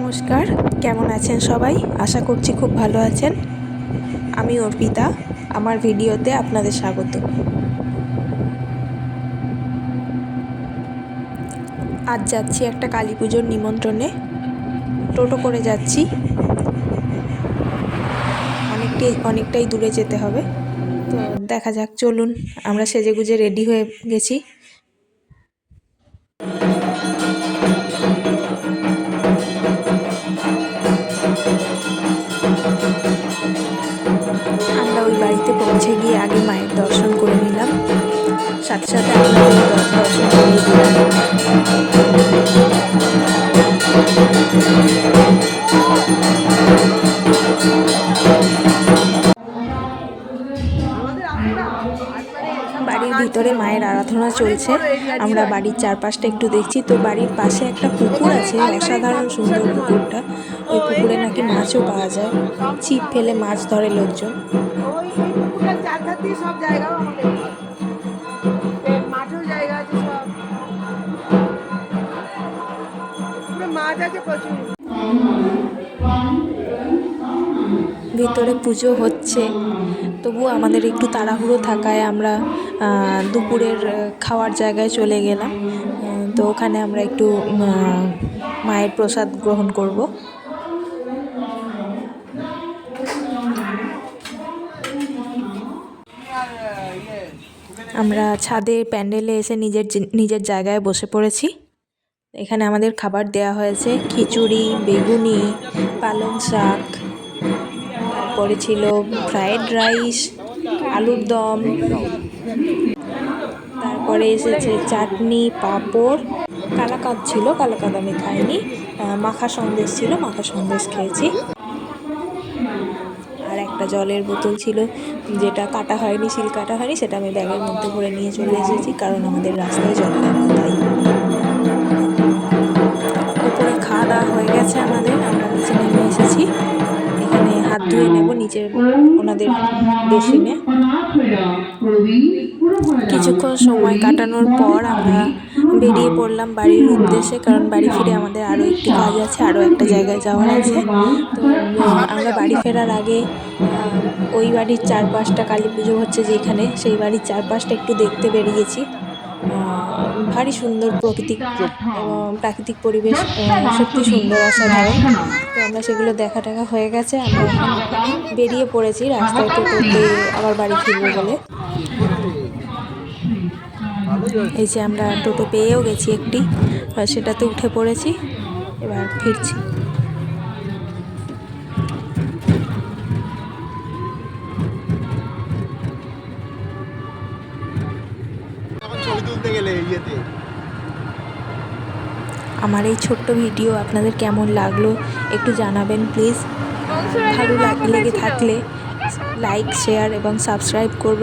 নমস্কার, কেমন আছেন সবাই? আশা করছি খুব ভালো আছেন। আমি অর্পিতা, আমার ভিডিওতে আপনাদের স্বাগত। আজ যাচ্ছি একটা কালী পুজোর নিমন্ত্রণে। টোটো করে যাচ্ছি, অনেকটাই দূরে যেতে হবে। তো দেখা যাক, চলুন। আমরা সেজেগুজে রেডি হয়ে গেছি। আমরা ওই বাড়িতে পৌঁছে গিয়ে আগে মায়ের দর্শন করে নিলাম, সাথে সাথে আপনাদের দর্শন করিয়ে দিলাম। বাড়ির ভিতরে মায়ের আরাধনা চলছে। আমরা বাড়ির চারপাশটা একটু দেখছি। তো বাড়ির পাশে একটা পুকুর আছে, অসাধারণ সুন্দর পুকুরটা। ওই পুকুরে নাকি মাছও পাওয়া যায়, ছিপ ফেলে মাছ ধরে লোকজন। ভিতরে পুজো হচ্ছে, তবুও আমাদের একটু তাড়াহুড়ো থাকায় আমরা দুপুরের খাওয়ার জায়গায় চলে গেলাম। তো ওখানে আমরা একটু মায়ের প্রসাদ গ্রহণ করব। আমরা ছাদে প্যান্ডেলে এসে নিজের জায়গায় বসে পড়েছি। এখানে আমাদের খাবার দেয়া হয়েছে খিচুড়ি, বেগুনি, পালং শাক, তারপরে ছিল ফ্রায়েড রাইস, আলুর দম, তারপরে এসেছে চাটনি, পাঁপড়, কালাকাঁদ ছিল, কালাকাঁদ আমি খাইনি, মাখা সন্দেশ ছিল, মাখা সন্দেশ খেয়েছি। আর একটা জলের বোতল ছিল, যেটা কাটা হয়নি, শিল কাটা হয়নি, সেটা আমি ব্যাগের মধ্যে ভরে নিয়ে চলে এসেছি, কারণ আমাদের রাস্তায় জল লাগবে তাই। উপরে খাওয়া দাওয়া হয়ে গেছে আমাদের, আমরা নিচে নেমে এসেছি। এখানে হাত ধুয়ে নেব নিচের ওনাদের বেসিনে। কিছুক্ষণ সময় কাটানোর পর আমরা বেরিয়ে পড়লাম বাড়ির উদ্দেশ্যে, কারণ বাড়ি ফিরে আমাদের আরও একটি কাজ আছে, আরও একটা জায়গায় যাওয়ার আছে। তো আমরা বাড়ি ফেরার আগে ওই বাড়ির চারপাশটা, কালী পুজো হচ্ছে যেখানে, সেই বাড়ির চারপাশটা একটু দেখতে বেরিয়েছি। ভারী সুন্দর প্রাকৃতিক পরিবেশ, সত্যি সুন্দর, অসাধারণ। তো আমরা সেগুলো দেখা হয়ে গেছে। আমরা এখন বেরিয়ে পড়েছি রাস্তায় টোটোতে আবার বাড়ি ফিরবো বলে। এই যে আমরা টোটো পেয়েও গেছি একটি, সেটাতে উঠে পড়েছি, এবার ফিরছি। আমার এই ছোট্ট ভিডিও আপনাদের কেমন লাগলো একটু জানাবেন প্লিজ। ভালো লেগে থাকলে লাইক, শেয়ার এবং সাবস্ক্রাইব করবেন।